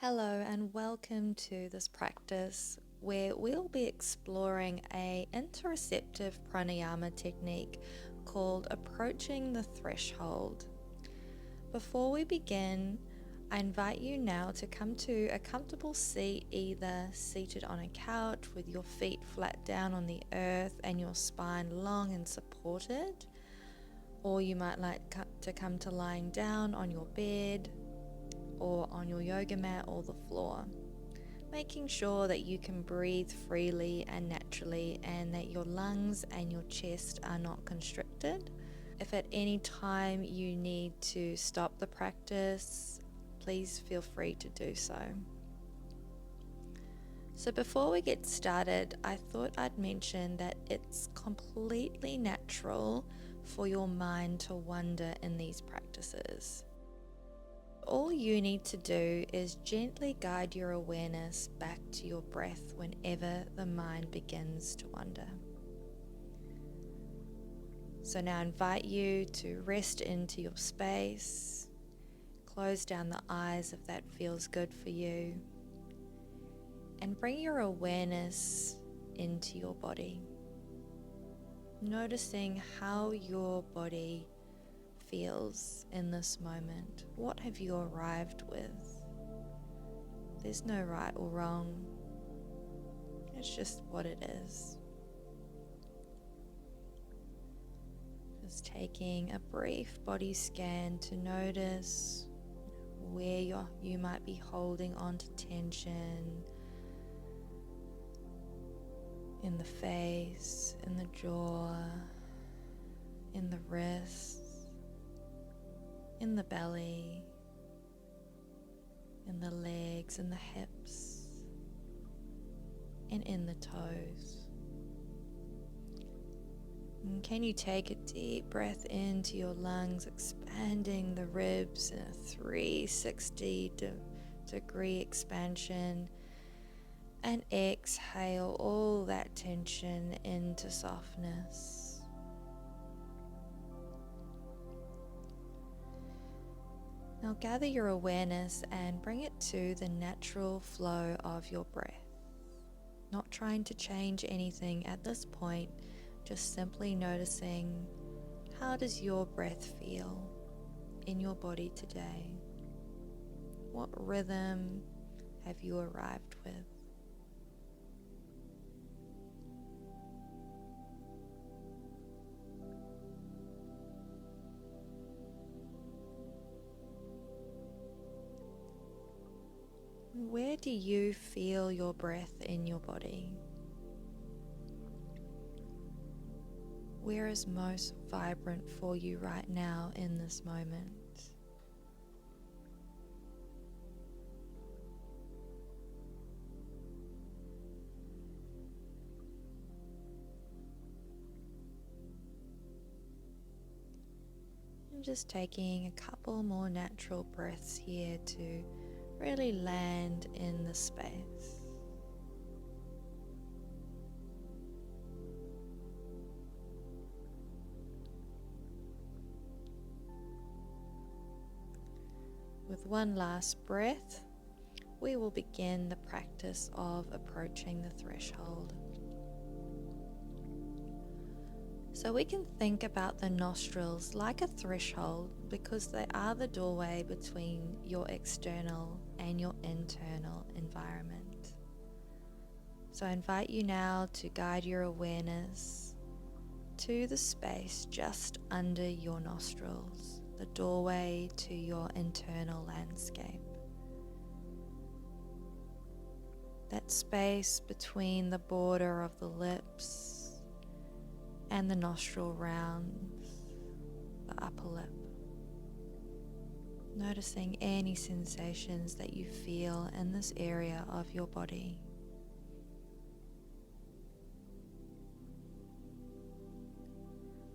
Hello and welcome to this practice where we'll be exploring a interoceptive pranayama technique called approaching the threshold. Before we begin, I invite you now to come to a comfortable seat, either seated on a couch with your feet flat down on the earth and your spine long and supported, or you might like to come to lying down on your bed or on your yoga mat or the floor, making sure that you can breathe freely and naturally and that your lungs and your chest are not constricted. If at any time you need to stop the practice, please feel free to do so. So before we get started, I thought I'd mention that it's completely natural for your mind to wander in these practices. All you need to do is gently guide your awareness back to your breath whenever the mind begins to wander. So now I invite you to rest into your space, close down the eyes if that feels good for you, and bring your awareness into your body, noticing how your body feels in this moment. What have you arrived with? There's no right or wrong. It's just what it is. Just taking a brief body scan to notice where you might be holding on to tension in the face, in the jaw, in the wrists, in the belly, in the legs, in the hips, and in the toes. And can you take a deep breath into your lungs, expanding the ribs in a 360-degree expansion, and exhale all that tension into softness. Now gather your awareness and bring it to the natural flow of your breath. Not trying to change anything at this point, just simply noticing, how does your breath feel in your body today? What rhythm have you arrived with? Where do you feel your breath in your body? Where is most vibrant for you right now in this moment? And just taking a couple more natural breaths here to really land in the space. With one last breath, we will begin the practice of approaching the threshold. So we can think about the nostrils like a threshold because they are the doorway between your external and your internal environment. So I invite you now to guide your awareness to the space just under your nostrils, the doorway to your internal landscape. That space between the border of the lips and the nostril rounds, the upper lip. Noticing any sensations that you feel in this area of your body.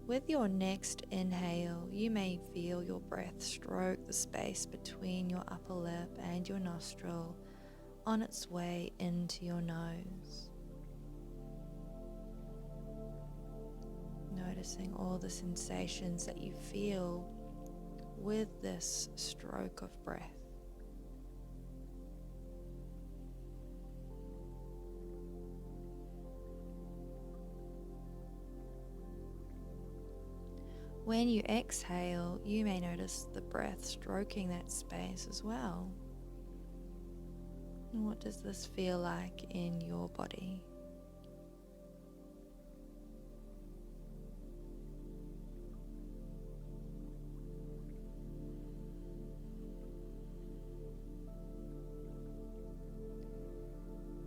With your next inhale, you may feel your breath stroke the space between your upper lip and your nostril on its way into your nose. Noticing all the sensations that you feel with this stroke of breath. When you exhale, you may notice the breath stroking that space as well. And what does this feel like in your body?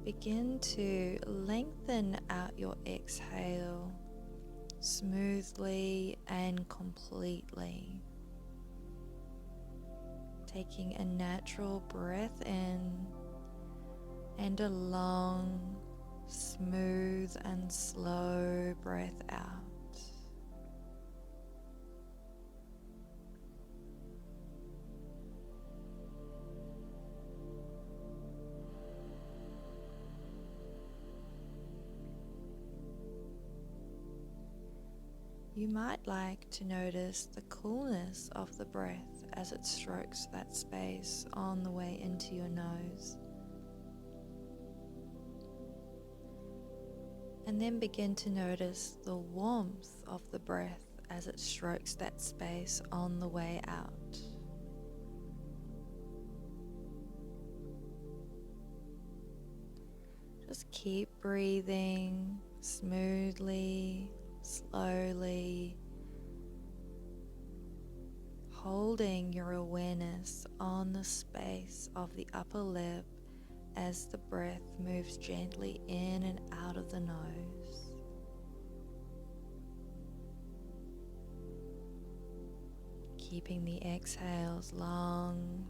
Begin to lengthen out your exhale smoothly and completely. Taking a natural breath in and a long, smooth and slow breath out. You might like to notice the coolness of the breath as it strokes that space on the way into your nose. And then begin to notice the warmth of the breath as it strokes that space on the way out. Just keep breathing smoothly, slowly, holding your awareness on the space of the upper lip as the breath moves gently in and out of the nose. Keeping the exhales long,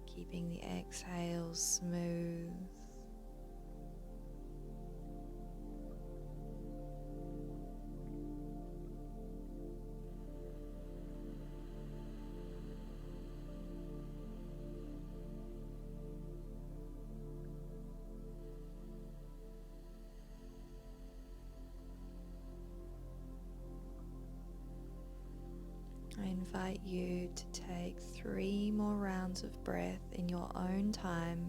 keeping the exhales smooth. I invite you to take 3 more rounds of breath in your own time.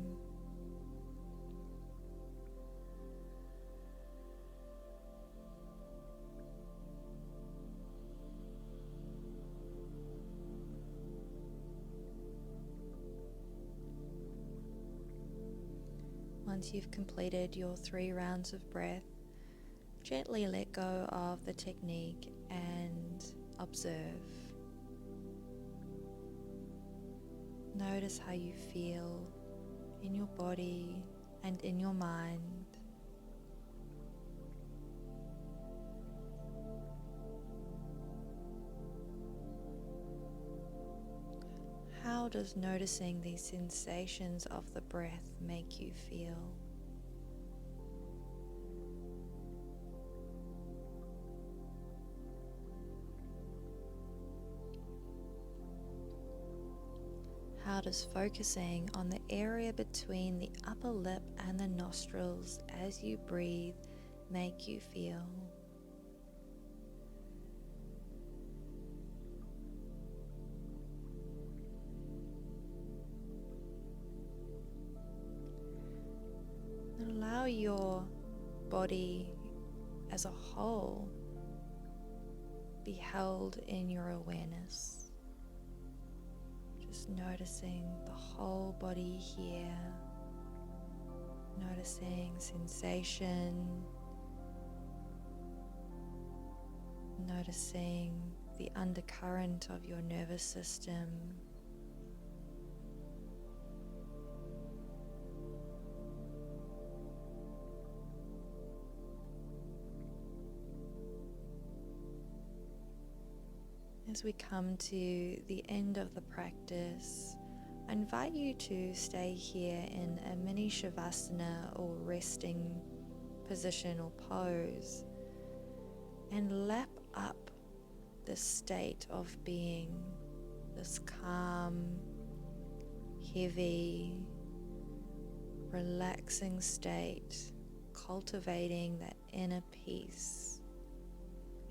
Once you've completed your 3 rounds of breath, gently let go of the technique and observe. Notice how you feel in your body and in your mind. How does noticing these sensations of the breath make you feel? How does focusing on the area between the upper lip and the nostrils as you breathe make you feel? And allow your body as a whole be held in your awareness. Just noticing the whole body here, noticing sensation, noticing the undercurrent of your nervous system. As we come to the end of the practice, I invite you to stay here in a mini shavasana or resting position or pose and lap up this state of being, this calm, heavy, relaxing state, cultivating that inner peace.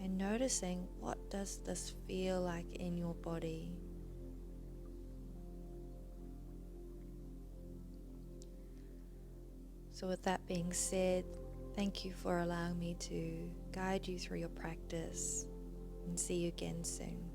And noticing, what does this feel like in your body? So with that being said, Thank you for allowing me to guide you through your practice, and see you again soon.